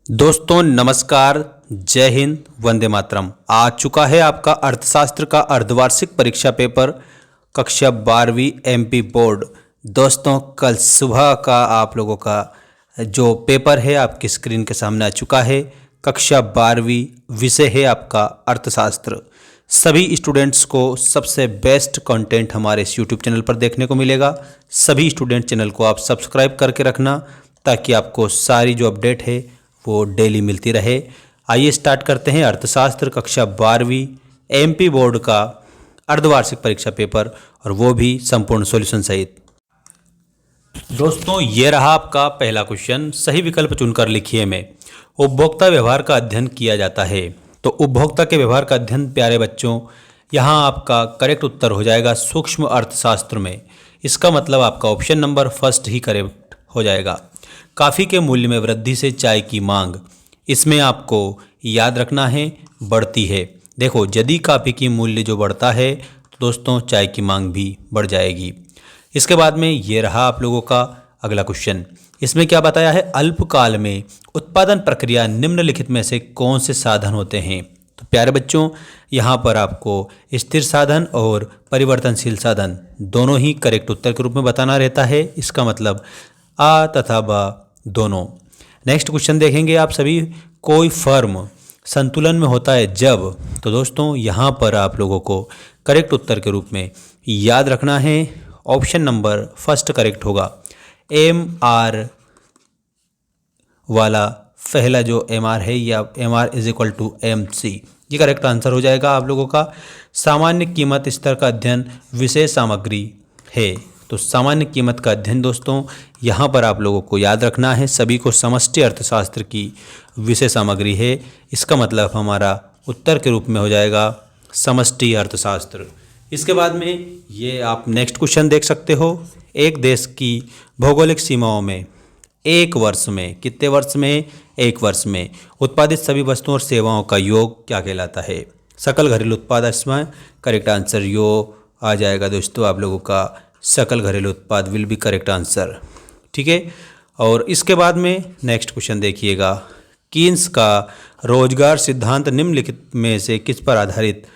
दोस्तों नमस्कार, जय हिंद, वंदे मातरम। आ चुका है आपका अर्थशास्त्र का अर्धवार्षिक परीक्षा पेपर कक्षा 12वीं एमपी बोर्ड। दोस्तों कल सुबह का आप लोगों का जो पेपर है आपकी स्क्रीन के सामने आ चुका है। कक्षा 12वीं विषय है आपका अर्थशास्त्र। सभी स्टूडेंट्स को सबसे बेस्ट कंटेंट हमारे इस यूट्यूब चैनल पर देखने को मिलेगा। सभी स्टूडेंट चैनल को आप सब्सक्राइब करके रखना ताकि आपको सारी जो अपडेट है वो डेली मिलती रहे। आइए स्टार्ट करते हैं अर्थशास्त्र कक्षा 12वीं एमपी बोर्ड का अर्धवार्षिक परीक्षा पेपर, और वो भी संपूर्ण सॉल्यूशन सहित। दोस्तों ये रहा आपका पहला क्वेश्चन। सही विकल्प चुनकर लिखिए में उपभोक्ता व्यवहार का अध्ययन किया जाता है। तो उपभोक्ता के व्यवहार का अध्ययन प्यारे बच्चों, यहाँ आपका करेक्ट उत्तर हो जाएगा सूक्ष्म अर्थशास्त्र में। इसका मतलब आपका ऑप्शन नंबर फर्स्ट ही करेक्ट हो जाएगा। कॉफ़ी के मूल्य में वृद्धि से चाय की मांग, इसमें आपको याद रखना है बढ़ती है। देखो यदि कॉफ़ी की मूल्य जो बढ़ता है तो दोस्तों चाय की मांग भी बढ़ जाएगी। इसके बाद में ये रहा आप लोगों का अगला क्वेश्चन। इसमें क्या बताया है, अल्पकाल में उत्पादन प्रक्रिया निम्नलिखित में से कौन से साधन होते हैं। तो प्यारे बच्चों यहाँ पर आपको स्थिर साधन और परिवर्तनशील साधन दोनों ही करेक्ट उत्तर के रूप में बताना रहता है। इसका मतलब आ तथा बा दोनों। नेक्स्ट क्वेश्चन देखेंगे आप सभी। कोई फर्म संतुलन में होता है जब, तो दोस्तों यहाँ पर आप लोगों को करेक्ट उत्तर के रूप में याद रखना है ऑप्शन नंबर फर्स्ट करेक्ट होगा। एम आर वाला पहला जो एम आर है या M R is equal to M C, ये करेक्ट आंसर हो जाएगा आप लोगों का। सामान्य कीमत स्तर का अध्ययन विशेष सामग्री है। तो सामान्य कीमत का अध्ययन दोस्तों यहाँ पर आप लोगों को याद रखना है, सभी को समष्टि अर्थशास्त्र की विषय सामग्री है। इसका मतलब हमारा उत्तर के रूप में हो जाएगा समष्टि अर्थशास्त्र। इसके बाद में ये आप नेक्स्ट क्वेश्चन देख सकते हो। एक देश की भौगोलिक सीमाओं में एक वर्ष में, कितने वर्ष में, एक वर्ष में उत्पादित सभी वस्तुओं और सेवाओं का योग क्या कहलाता है। सकल घरेलू उत्पाद, इसमें करेक्ट आंसर यो आ जाएगा दोस्तों आप लोगों का। सकल घरेलू उत्पाद विल बी करेक्ट आंसर, ठीक है। और इसके बाद में नेक्स्ट क्वेश्चन देखिएगा। कीन्स का रोजगार सिद्धांत निम्नलिखित में से किस पर आधारित,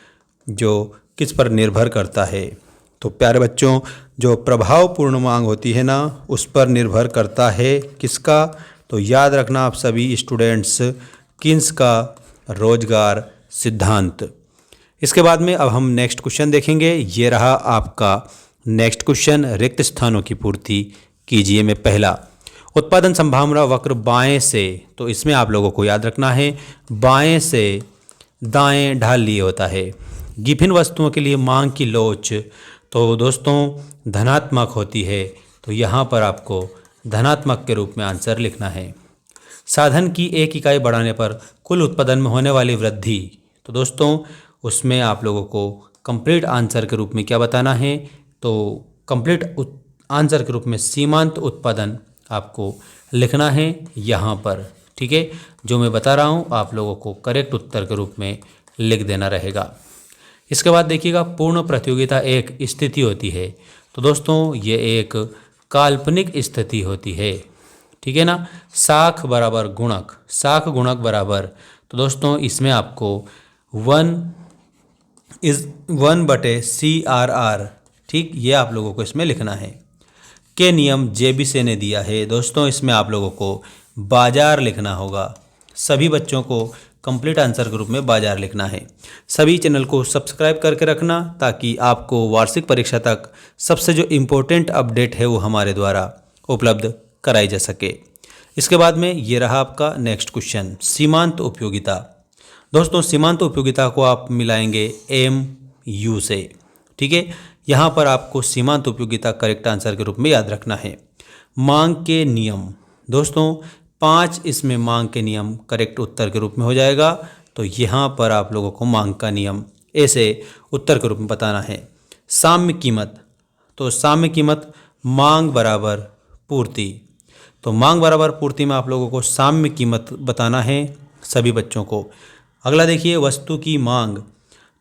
जो किस पर निर्भर करता है। तो प्यारे बच्चों जो प्रभावपूर्ण मांग होती है ना, उस पर निर्भर करता है किसका। तो याद रखना आप सभी स्टूडेंट्स, कीन्स का रोजगार सिद्धांत। इसके बाद में अब हम नेक्स्ट क्वेश्चन देखेंगे। ये रहा आपका नेक्स्ट क्वेश्चन। रिक्त स्थानों की पूर्ति कीजिए में पहला, उत्पादन संभावना वक्र बाएं से, तो इसमें आप लोगों को याद रखना है बाएं से दाएं ढाल लिए होता है। गिफिन वस्तुओं के लिए मांग की लोच, तो दोस्तों धनात्मक होती है। तो यहाँ पर आपको धनात्मक के रूप में आंसर लिखना है। साधन की एक इकाई बढ़ाने पर कुल उत्पादन में होने वाली वृद्धि, तो दोस्तों उसमें आप लोगों को कंप्लीट आंसर के रूप में क्या बताना है। तो कंप्लीट आंसर के रूप में सीमांत उत्पादन आपको लिखना है यहाँ पर, ठीक है। जो मैं बता रहा हूँ आप लोगों को करेक्ट उत्तर के रूप में लिख देना रहेगा। इसके बाद देखिएगा, पूर्ण प्रतियोगिता एक स्थिति होती है। तो दोस्तों ये एक काल्पनिक स्थिति होती है, ठीक है ना। साख बराबर गुणक, साख गुणक बराबर, तो दोस्तों इसमें आपको 1/CRR, ठीक, ये आप लोगों को इसमें लिखना है। के नियम जेबीसे ने दिया है। दोस्तों इसमें आप लोगों को बाजार लिखना होगा। सभी बच्चों को कंप्लीट आंसर के रूप में बाजार लिखना है। सभी चैनल को सब्सक्राइब करके रखना ताकि आपको वार्षिक परीक्षा तक सबसे जो इम्पोर्टेंट अपडेट है वो हमारे द्वारा उपलब्ध कराई जा सके। इसके बाद में ये रहा आपका नेक्स्ट क्वेश्चन, सीमांत उपयोगिता। दोस्तों सीमांत उपयोगिता को आप मिलाएंगे एम यू से, ठीक है। यहाँ पर आपको सीमांत उपयोगिता करेक्ट आंसर के रूप में याद रखना है। मांग के नियम, दोस्तों 5 इसमें मांग के नियम करेक्ट उत्तर के रूप में हो जाएगा। तो यहाँ पर आप लोगों को मांग का नियम ऐसे उत्तर के रूप में बताना है। साम्य कीमत, तो साम्य कीमत मांग बराबर पूर्ति, तो मांग बराबर पूर्ति में आप लोगों को साम्य कीमत बताना है सभी बच्चों को। अगला देखिए, वस्तु की मांग,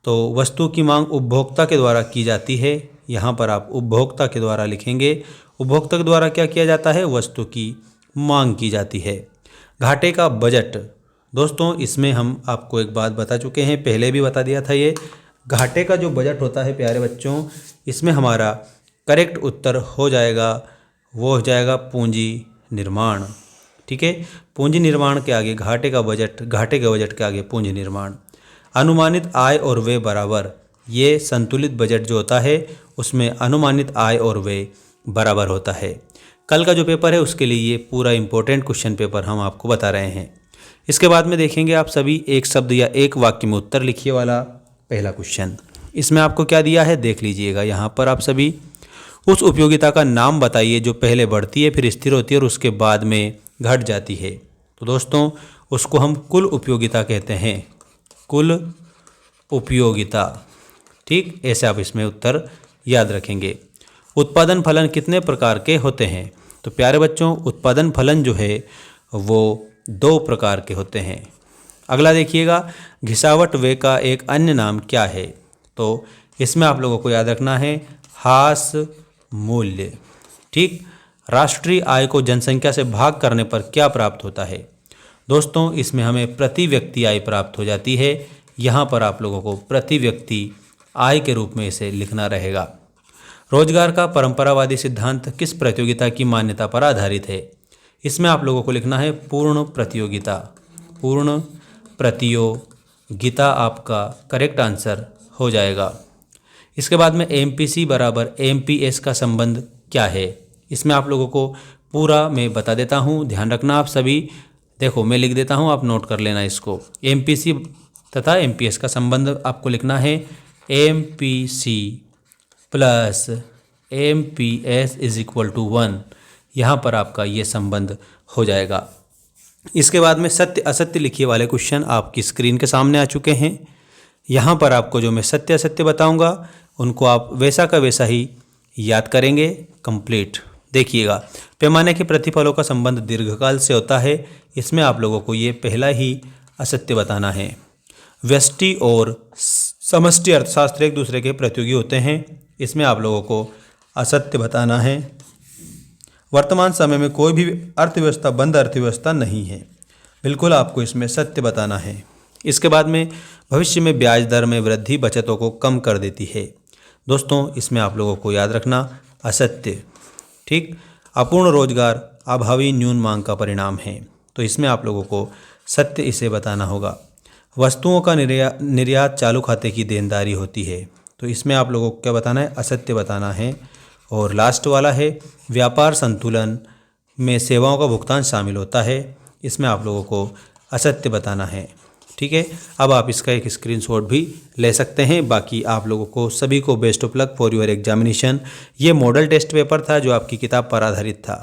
तो वस्तु की मांग उपभोक्ता के द्वारा की जाती है। यहाँ पर आप उपभोक्ता के द्वारा लिखेंगे। उपभोक्ता के द्वारा क्या किया जाता है, वस्तु की मांग की जाती है। घाटे का बजट, दोस्तों इसमें हम आपको एक बात बता चुके हैं, पहले भी बता दिया था। ये घाटे का जो बजट होता है प्यारे बच्चों, इसमें हमारा करेक्ट उत्तर हो जाएगा, वो हो जाएगा पूंजी निर्माण। ठीक है, पूंजी निर्माण के आगे घाटे का बजट, घाटे के बजट के आगे पूंजी निर्माण। अनुमानित आय और व्यय बराबर, ये संतुलित बजट जो होता है उसमें अनुमानित आय और व्यय बराबर होता है। कल का जो पेपर है उसके लिए ये पूरा इंपॉर्टेंट क्वेश्चन पेपर हम आपको बता रहे हैं। इसके बाद में देखेंगे आप सभी एक शब्द या एक वाक्य में उत्तर लिखिए वाला पहला क्वेश्चन। इसमें आपको क्या दिया है देख लीजिएगा। यहाँ पर आप सभी उस उपयोगिता का नाम बताइए जो पहले बढ़ती है फिर स्थिर होती है और उसके बाद में घट जाती है। तो दोस्तों उसको हम कुल उपयोगिता कहते हैं, कुल उपयोगिता। ठीक, ऐसे आप इसमें उत्तर याद रखेंगे। उत्पादन फलन कितने प्रकार के होते हैं? तो प्यारे बच्चों उत्पादन फलन जो है वो 2 प्रकार के होते हैं। अगला देखिएगा, घिसावट व्यय का एक अन्य नाम क्या है? तो इसमें आप लोगों को याद रखना है हास मूल्य। ठीक, राष्ट्रीय आय को जनसंख्या से भाग करने पर क्या प्राप्त होता है? दोस्तों इसमें हमें प्रति व्यक्ति आय प्राप्त हो जाती है। यहाँ पर आप लोगों को प्रति व्यक्ति आय के रूप में इसे लिखना रहेगा। रोजगार का परंपरावादी सिद्धांत किस प्रतियोगिता की मान्यता पर आधारित है? इसमें आप लोगों को लिखना है पूर्ण प्रतियोगिता। पूर्ण प्रतियोगिता आपका करेक्ट आंसर हो जाएगा। इसके बाद में एमपीसी बराबर एमपीएस का संबंध क्या है? इसमें आप लोगों को पूरा मैं बता देता हूँ, ध्यान रखना आप सभी। देखो मैं लिख देता हूँ, आप नोट कर लेना इसको। एमपीसी तथा एमपीएस का संबंध आपको लिखना है MPC plus MPS is equal to 1। यहाँ पर आपका ये संबंध हो जाएगा। इसके बाद में सत्य असत्य लिखिए वाले क्वेश्चन आपकी स्क्रीन के सामने आ चुके हैं। यहाँ पर आपको जो मैं सत्य असत्य बताऊँगा उनको आप वैसा का वैसा ही याद करेंगे कंप्लीट। देखिएगा, पैमाने के प्रतिफलों का संबंध दीर्घकाल से होता है। इसमें आप लोगों को ये पहला ही असत्य बताना है। व्यष्टि और समष्टि अर्थशास्त्र एक दूसरे के प्रतियोगी होते हैं। इसमें आप लोगों को असत्य बताना है। वर्तमान समय में कोई भी अर्थव्यवस्था बंद अर्थव्यवस्था नहीं है, बिल्कुल आपको इसमें सत्य बताना है। इसके बाद में भविष्य में ब्याज दर में वृद्धि बचतों को कम कर देती है। दोस्तों इसमें आप लोगों को याद रखना असत्य। ठीक, अपूर्ण रोजगार अभावी न्यून मांग का परिणाम है। तो इसमें आप लोगों को सत्य इसे बताना होगा। वस्तुओं का निर्यात चालू खाते की देनदारी होती है। तो इसमें आप लोगों को क्या बताना है? असत्य बताना है। और लास्ट वाला है व्यापार संतुलन में सेवाओं का भुगतान शामिल होता है। इसमें आप लोगों को असत्य बताना है। ठीक है, अब आप इसका एक स्क्रीनशॉट भी ले सकते हैं। बाकी आप लोगों को सभी को best of luck for your examination. ये मॉडल टेस्ट पेपर था जो आपकी किताब पर आधारित था।